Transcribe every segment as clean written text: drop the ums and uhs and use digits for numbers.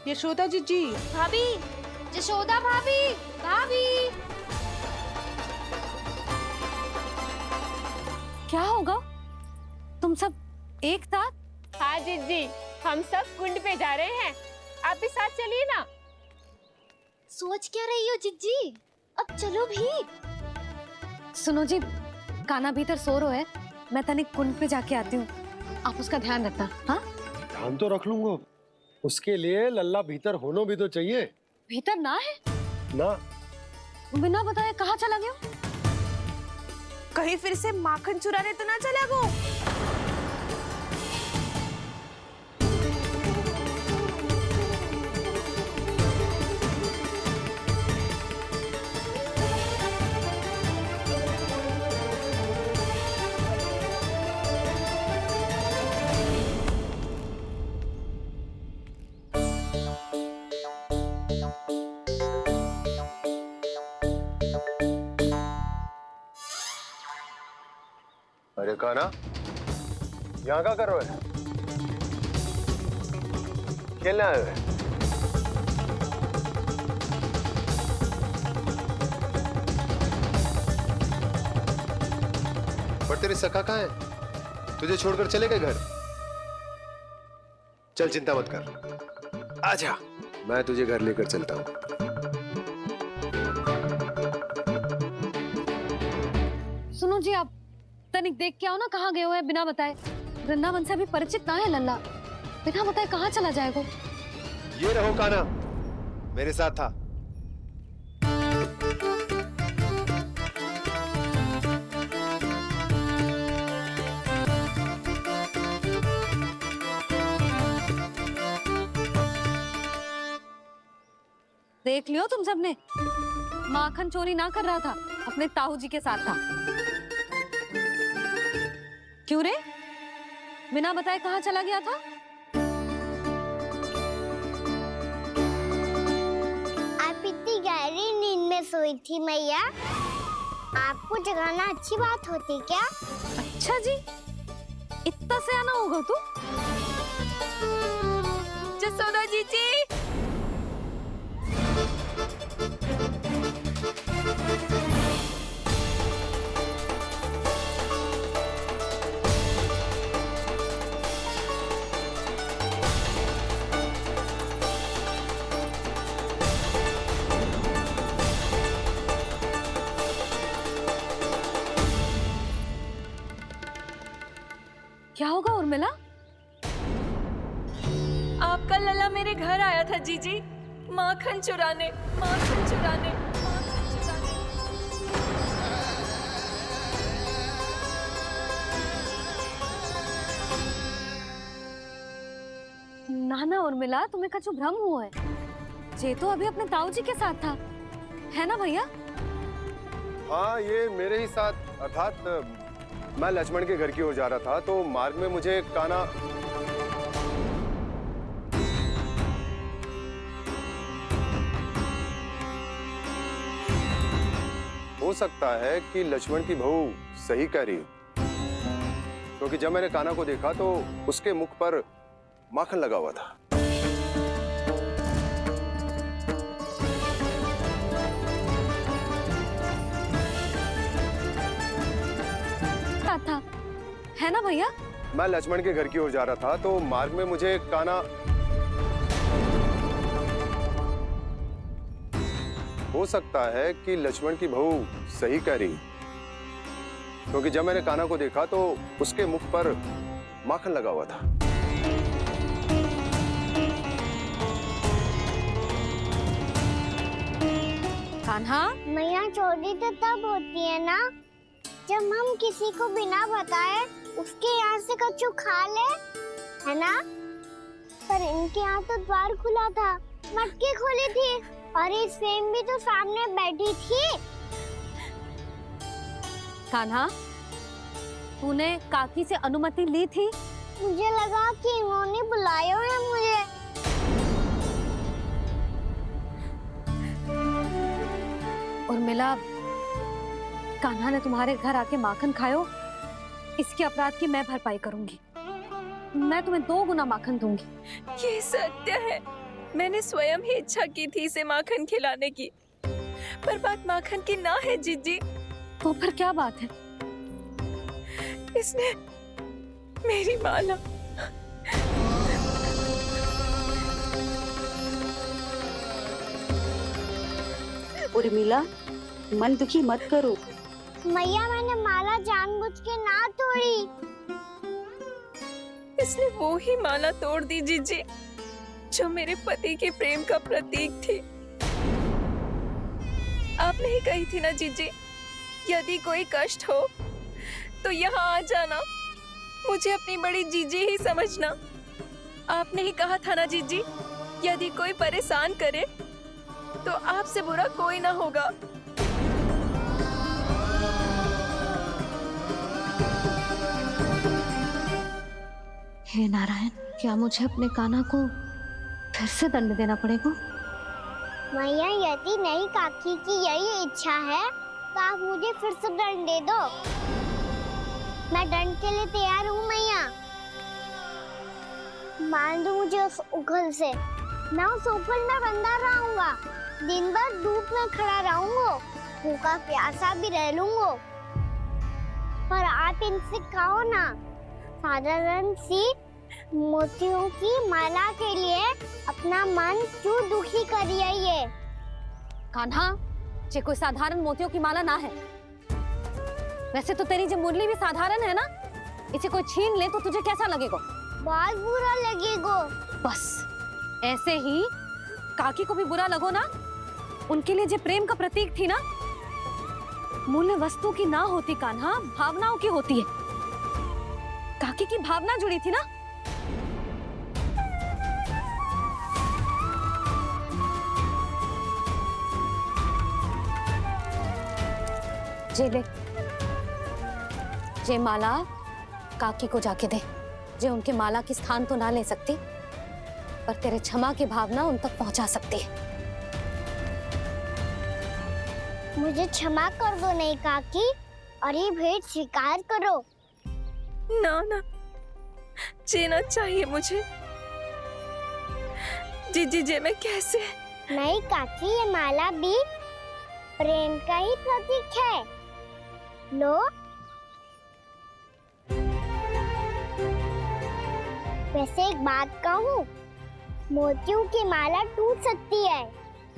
यशोदा जीजी। भाभी, यशोदा भाभी, भाभी। क्या होगा? तुम सब एक साथ? हाँ जीजी, हम सब कुंड पे जा रहे हैं, आप भी साथ चलिए ना। सोच क्या रही हो जिज्जी? अब चलो भी। सुनो जी, कान्हा भीतर सो रहा है, मैं तनिक कुंड पे जाके आती हूँ, आप उसका ध्यान रखना। हाँ, ध्यान तो रख लूंगा, उसके लिए लल्ला भीतर होना भी तो चाहिए। भीतर ना है? ना, बिना बताए कहाँ चला गया? कहीं फिर से माखन चुराने तो ना चला गो। अरे कान्हा, यहाँ क्या कर रहे हो? खेलने आए हुए? पर तेरी सखा कहाँ है? तुझे छोड़कर चले गए घर? चल चिंता मत कर, आजा, मैं तुझे घर लेकर चलता हूँ। सुनो जी, आप तनिक देख के आओ ना कहाँ गए हुए हैं बिना बताए। वृंदावन से अभी परिचित ना है लल्ला, बिना बताए कहाँ चला जाएगा? ये रहो कान्हा, मेरे साथ था। देख लियो तुम सबने, माखन चोरी ना कर रहा था, अपने ताऊ जी के साथ था। क्यों रे, बिना बताए कहाँ चला गया था? आप इतनी गहरी नींद में सोई थी मैया, आपको जगाना अच्छी बात होती क्या? अच्छा जी, इतना सयाना होगा तू? यशोदा जीजी। क्या होगा उर्मिला? आपका लल्ला मेरे घर आया था जीजी, माखन चुराने, माखन चुराने, माखन चुराने। ना ना उर्मिला, तुम्हें कछु भ्रम हुआ है, ये तो अभी अपने ताऊ जी के साथ था, है ना भैया? हाँ, ये मेरे ही साथ, अर्थात मैं लक्ष्मण के घर की ओर जा रहा था, तो मार्ग में मुझे कान्हा हो सकता है कि लक्ष्मण की बहू सही कह रही हो, क्योंकि जब मैंने कान्हा को देखा तो उसके मुख पर माखन लगा हुआ था। था, है ना भैया? मैं लक्ष्मण के घर की ओर जा रहा था, तो मार्ग में मुझे कान्हा हो सकता है कि लक्ष्मण की बहू सही कह रही, क्योंकि जब मैंने कान्हा को देखा तो उसके मुख पर माखन लगा हुआ था। कान्हा, मैया चोरी तो तब होती है ना जब हम किसी को बिना बताए उसके यहाँ से कछु खा ले, है ना? पर इनके यहाँ तो द्वार खुला था, मटकी खोली थी और इस फेम भी तो सामने बैठी थी। कान्हा, तूने काकी से अनुमति ली थी? मुझे लगा कि इन्होंने बुलाया है मुझे। उर्मिला, कान्हा ने तुम्हारे घर आके माखन खायो, इसके अपराध की मैं भरपाई करूंगी। मैं तुम्हें 2 गुना माखन दूंगी। ये सत्य है, मैंने स्वयं ही इच्छा की थी इसे माखन खिलाने की, पर बात माखन की ना है जीजी। तो फिर क्या बात है? इसने मेरी माला उर्मिला, मन दुखी मत करो। मैया मैंने माला जानबूझ के ना तोड़ी। इसने वो ही माला तोड़ दी जीजी जो मेरे पति के प्रेम का प्रतीक थी। आपने ही कही थी ना जीजी, यदि कोई कष्ट हो तो यहाँ आ जाना, मुझे अपनी बड़ी जीजी ही समझना। आपने ही कहा था ना जीजी, यदि कोई परेशान करे तो आपसे बुरा कोई ना होगा। हे नारायण, क्या मुझे अपने कान्हा को फिर से दंड देना पड़ेगा? मैया यदि नहीं काकी की यही इच्छा है तो आप मुझे फिर से दंड दे दो। मैं दंड के लिए तैयार हूँ मैया। मान दो मुझे उस उखल से, मैं उस ऊपर में बंधा रहूंगा, दिन भर धूप में खड़ा रहूंगा, भूखा प्यासा भी रह लूंगा। पर आप इनसे कहो ना, साधारण सी मोतियों की माला के लिए अपना मन क्यों दुखी करिए ये? कान्हा, ये कोई साधारण मोतियों की माला ना है। वैसे तो तेरी जो मुरली भी साधारण है ना, इसे कोई छीन ले तो तुझे कैसा लगेगा? बहुत बुरा लगेगा। बस ऐसे ही काकी को भी बुरा लगो ना। उनके लिए जो प्रेम का प्रतीक थी ना, मूल्य वस्तु की ना होती कान्हा, भावनाओं की होती है। काकी की भावना जुड़ी थी ना। जे ले, जे माला काकी को जाके दे। जे उनके माला की स्थान तो ना ले सकती, पर तेरे क्षमा की भावना उन तक पहुंचा सकती है। मुझे क्षमा कर दो नहीं काकी, और ये भेंट स्वीकार करो। ना ना, जीना चाहिए मुझे जीजी। जे मैं कैसे? नहीं काकी, ये माला भी प्रेम का ही प्रतीक है। लो, वैसे एक बात कहूँ, मोतियों की माला टूट सकती है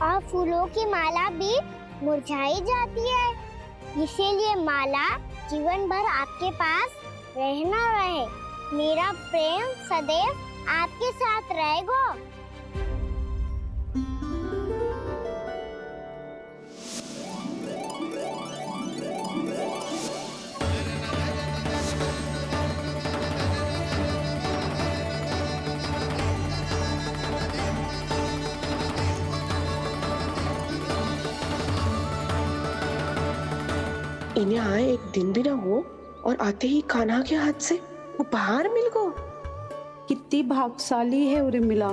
और फूलों की माला भी मुरझाई जाती है। इसीलिए माला जीवन भर आपके पास रहना रहे। मेरा प्रेम सदैव आपके साथ रहेगा। इन्हें आए एक दिन भी ना हो और आते ही कान्हा के हाथ से उपहार मिल गो। कितनी भाग्यशाली है उर्मिला।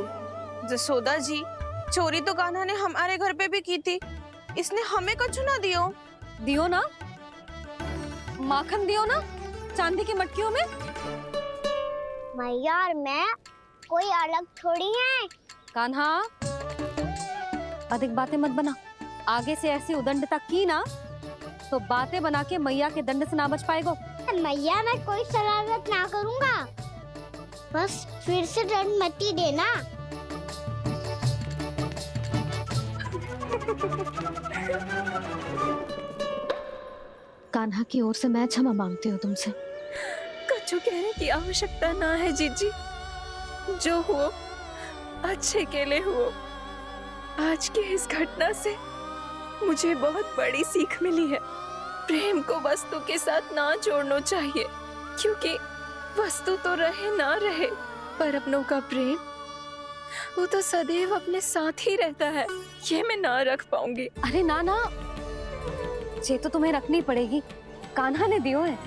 जसोदा जी, चोरी तो कान्हा ने हमारे घर पे भी की थी, इसने हमें कछु ना दियो। दियो ना, माखन दियो ना, चांदी की मटकियों में। मैया और मैं कोई अलग थोड़ी हैं। कान्हा, अधिक बातें मत बना। आगे से ऐसी उदंडता की ना तो बातें बना के मैया के दंड से ना बच पाएगो। मैया, मैं कोई शरारत ना करूंगा, बस फिर से दंड मत ही देना। कान्हा की ओर से मैं क्षमा मांगती हूँ तुमसे। कछु कहने की आवश्यकता ना है जीजी। जो हुआ अच्छे के लिए हुआ। आज की इस घटना से मुझे बहुत बड़ी सीख मिली है। प्रेम को वस्तु के साथ ना जोड़ना चाहिए, क्योंकि वस्तु तो रहे ना रहे, पर अपनों का प्रेम वो तो सदैव अपने साथ ही रहता है। ये मैं ना रख पाऊंगी। अरे ना ना, ये तो तुम्हें रखनी पड़ेगी। कान्हा ने दियो है।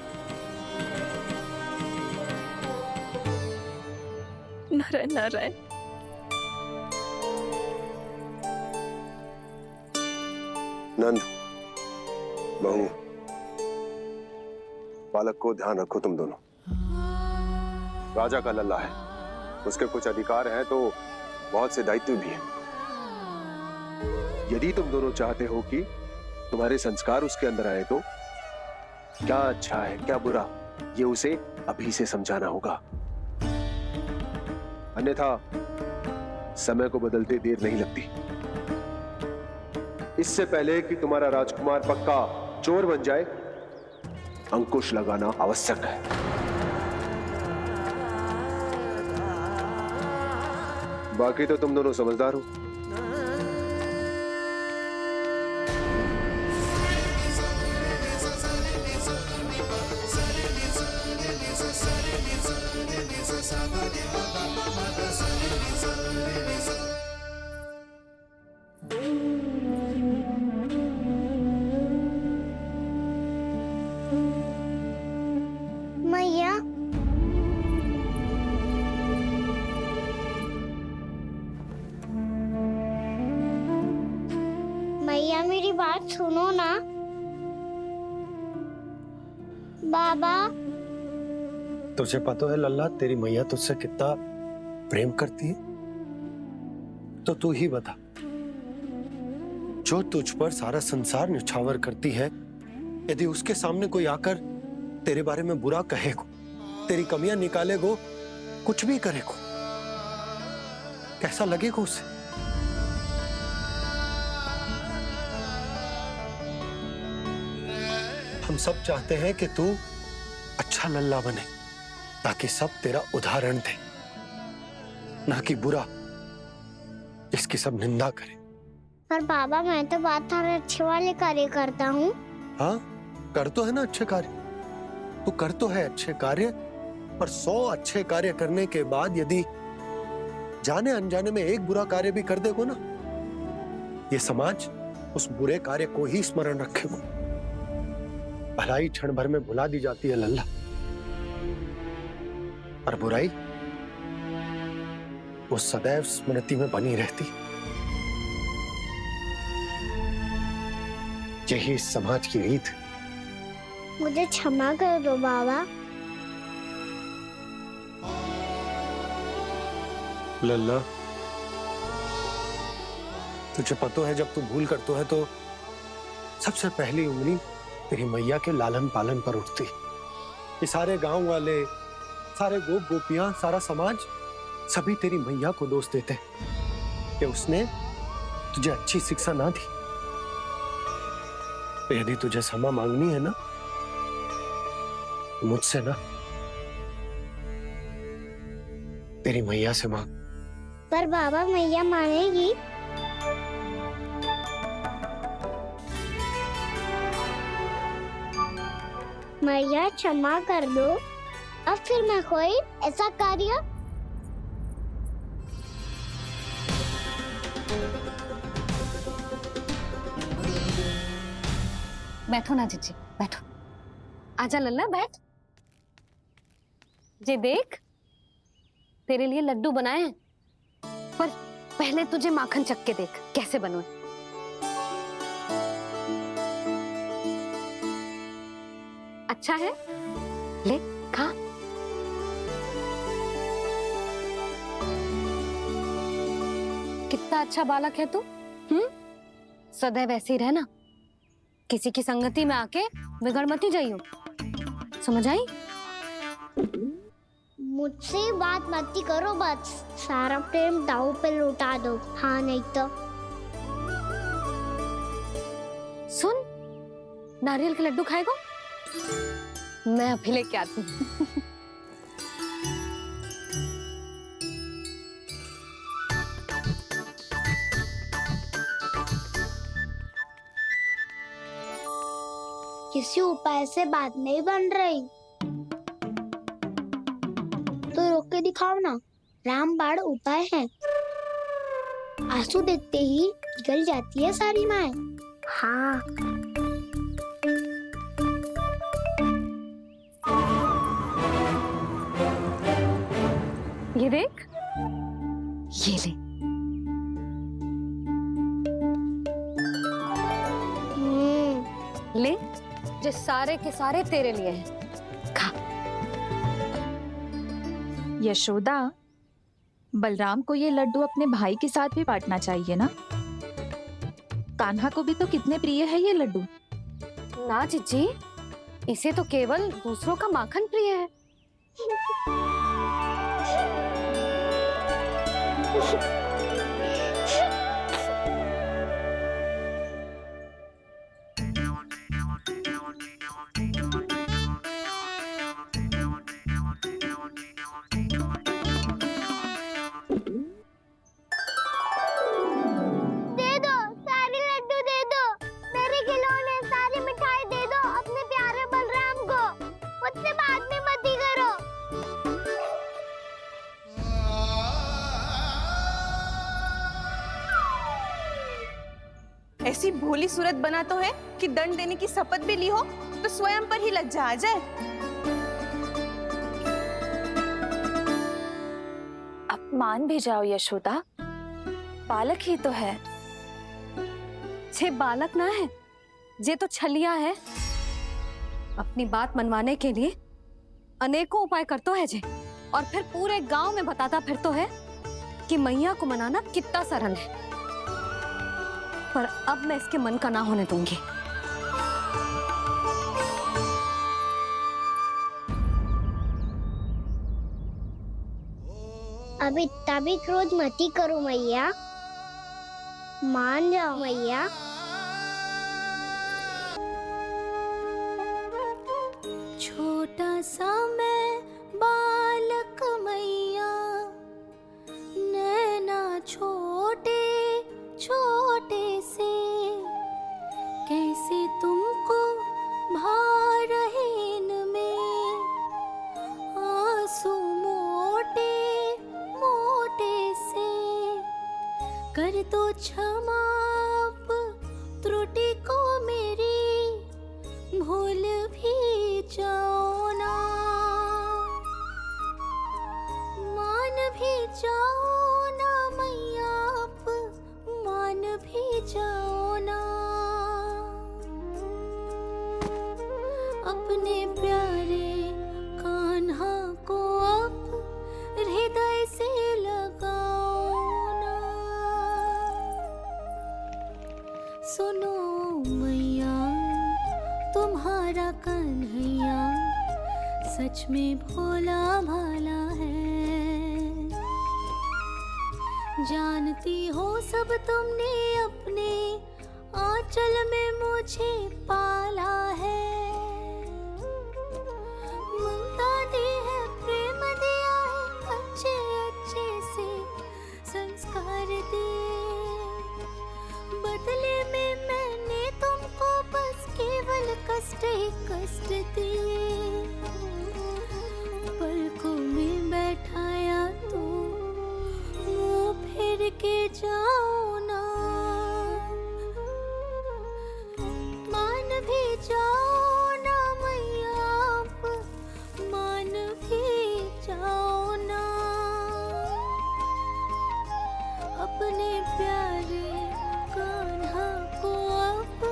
नारायण नारायण। नंद, बहू, बालक को ध्यान रखो तुम दोनों। राजा का लल्ला है, उसके कुछ अधिकार हैं तो बहुत से दायित्व भी हैं। यदि तुम दोनों चाहते हो कि तुम्हारे संस्कार उसके अंदर आए तो क्या अच्छा है क्या बुरा ये उसे अभी से समझाना होगा, अन्यथा समय को बदलते देर नहीं लगती। इससे पहले कि तुम्हारा राजकुमार पक्का चोर बन जाए, अंकुश लगाना आवश्यक है। बाकी तो तुम दोनों समझदार हो। मैया, मैया मेरी बात सुनो ना। बाबा, तुझे पता है लल्ला, तेरी मैया तुझसे कितना प्रेम करती है? तो तू ही बता, जो तुझ पर सारा संसार निछावर करती है, यदि उसके सामने कोई आकर तेरे बारे में बुरा कहेगो, तेरी कमियां निकालेगो, कुछ भी करेगो, कैसा लगेगा उसे? हम सब चाहते हैं कि तू अच्छा लल्ला बने, ताकि सब तेरा उदाहरण दे, ना कि बुरा जिसकी सब निंदा करे। पर बाबा मैं तो बात हर अच्छे वाले कार्य करता हूँ। हाँ, कर तो है ना अच्छे कार्य, तू कर तो है अच्छे कार्य, पर 100 अच्छे कार्य करने के बाद यदि जाने अनजाने में एक बुरा कार्य भी कर देगो ना, ये समाज उस बुरे कार्य को ही स्मरण रखेगो। भलाई क्षण भर में भुला दी जाती है लल्ला, और बुराई वो सदैव स्मृति में बनी रहती। यही इस समाज की रीत। मुझे क्षमा कर दो बाबा। लल्ला, तुझे पता है जब तू भूल करतो है तो सबसे पहली उंगली तेरी मैया के लालन पालन पर उठती। ये सारे गांव वाले, सारे गोप गोपियां, सारा समाज सभी तेरी मैया को दोष देते कि उसने तुझे अच्छी शिक्षा ना दी। तो यदि तुझे क्षमा मांगनी है ना, मुझसे ना, तेरी मैया से मांग। पर बाबा मैया मानेगी? मैया क्षमा कर दो, अब फिर मैं कोई ऐसा कार्य। बैठो ना जीजी, बैठो। आजा लल्ला, बैठ। जे देख, तेरे लिए लड्डू बनाए हैं, पर पहले तुझे माखन चख के देख कैसे बनो। अच्छा है, ले खा। कितना अच्छा बालक है तू। सदैव ऐसे ही रहना, किसी की संगति में आके बिगड़ मत जाइयो, समझ आई? मुझसे बात मत करो, बस सारा प्रेम दाव पे लौटा दो। हाँ नहीं तो सुन, नारियल के लड्डू खाएगा? मैं अभी लेके आती हूँ। किसी उपाय से बात नहीं बन रही तो रोक के दिखाओ ना। रामबाण उपाय है, आंसू देखते ही निकल जाती है सारी माए। हाँ, ये देख, ये ले। ले, जो सारे के सारे तेरे लिए हैं, खा। यशोदा, बलराम को ये लड्डू अपने भाई के साथ भी बांटना चाहिए ना। कान्हा को भी तो कितने प्रिय है ये लड्डू। ना जिज्जी, इसे तो केवल दूसरों का माखन प्रिय है। दे दो, सारे लड्डू दे दो, मेरे खिलौने, सारी मिठाई दे दो अपने प्यारे बलराम को। मुझसे बाद में मत ही करो। ऐसी भोली सूरत बना तो है कि दंड देने की शपथ भी ली हो तो स्वयं पर ही लज्जा आ जाए। अब मान भी जाओ यशोदा, बालक ही तो है। छे बालक ना है, जे तो छलिया है। अपनी बात मनवाने के लिए अनेकों उपाय करतो है जे, और फिर पूरे गांव में बताता फिरतो है कि मैया को मनाना कितना सरल है। पर अब मैं इसके मन का ना होने दूंगी। अब इतना भी क्रोध मत ही करो मैया, मान जाओ मैया। छोटा सा मैं बालक मैया, नैना छोटे छोटे से, कैसे तुमको भा रहे इनमें आंसू मोटे मोटे से। कर दो क्षमा त्रुटि को मेरी, भूल भी जाओ ना, मान भी जाओ ना मैया, आप मान भी जाओ ना। अपने प्यारे कान्हा को अब हृदय से लगाओ ना। सुनो मैया, तुम्हारा कन्हैया सच में भोला भाला है। जानती हो सब तुमने अपने आंचल में मुझे पाला है। ममता दी है, प्रेम दिया है, अच्छे अच्छे से संस्कार दिए। बदले में मैंने तुमको बस केवल कष्ट ही कष्ट दिए। पलकों में बैठाया तो मुंह फेर के जाओ ना, मान भी जाओ ना मैया, आप मान भी जाओ ना। अपने प्यारे कान्हा को अब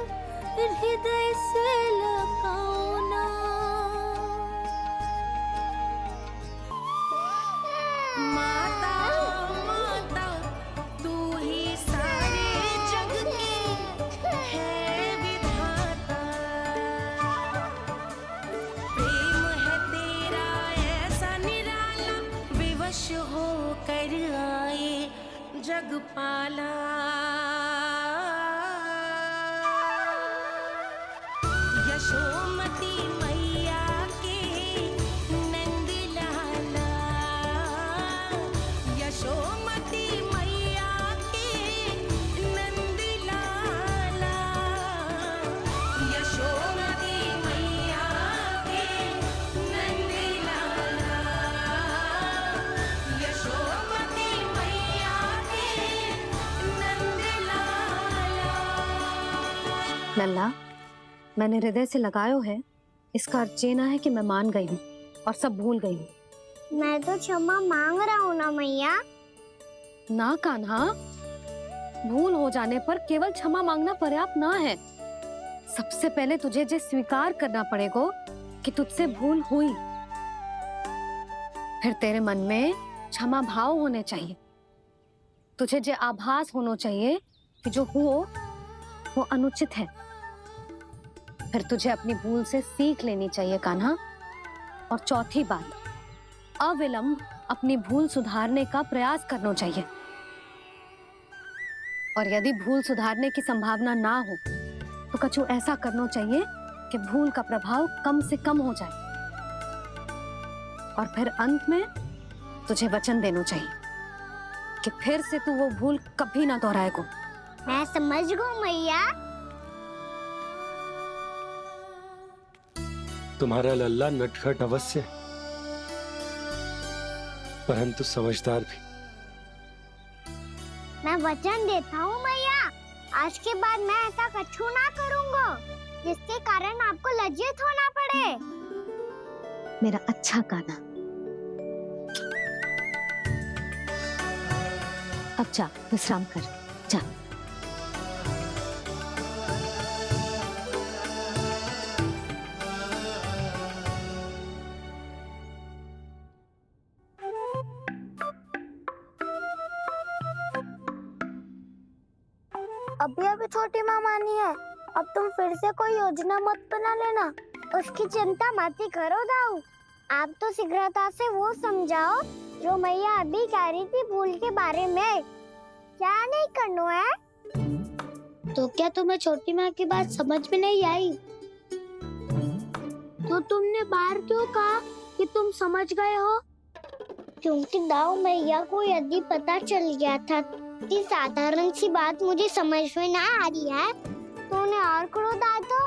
हृदय से लगाओ ना। माता माता तू ही सारे जग की है विधाता। प्रेम है तेरा ऐसा निराला, विवश हो कर आए जगपाला। यशोमती मैया के नंद लाला, यशोमती मैया के नंद लाला, यशोमती मैया के नंद लाला, यशोमती मैया के नंद लाला। लल्ला, मैंने हृदय से लगायो है, इसका अर्थ ये ना है कि मैं मान गई हूँ और सब भूल गई हूँ। मैं तो क्षमा मांग रहा हूँ ना मैया। ना कान्हा, भूल हो जाने पर केवल क्षमा मांगना पर्याप्त ना है। सबसे पहले तुझे जे स्वीकार करना पड़ेगा कि तुझसे भूल हुई, फिर तेरे मन में क्षमा भाव होने चाहिए। तुझे जे आभास होना चाहिए कि जो हुओ वो अनुचित है। फिर तुझे अपनी भूल से सीख लेनी चाहिए कान्हा। और चौथी बात, अविलंब अपनी भूल सुधारने का प्रयास करना चाहिए। और यदि भूल सुधारने की संभावना ना हो तो कछु ऐसा करना चाहिए कि भूल का प्रभाव कम से कम हो जाए। और फिर अंत में तुझे वचन देना चाहिए कि फिर से तू वो भूल कभी ना दोहराएगा। मैं समझ गई मैया। तुम्हारा लल्ला नटखट अवश्य, परंतु समझदार भी। मैं वचन देता हूँ मैया, आज के बाद मैं ऐसा कछु ना करूँगा जिसके कारण आपको लज्जित होना पड़े। मेरा अच्छा कान्हा, अब जा विश्राम कर, जा। अभी अभी छोटी माँ मानी है, अब तुम फिर से कोई योजना मत बना लेना। उसकी चिंता मत ही करो दाऊ, आप तो शीघ्रता से वो समझाओ जो मैया अभी कह रही थी भूल के बारे में। क्या नहीं करना है? तो क्या तुम्हें छोटी माँ की बात समझ में नहीं आई? तो तुमने बाहर क्यों कहा कि तुम समझ गए हो? क्योंकि दाऊ मैया को यदि पता चल गया था कि साधारण सी बात मुझे समझ में ना आ रही है तो उन्हें और क्रोध आया तो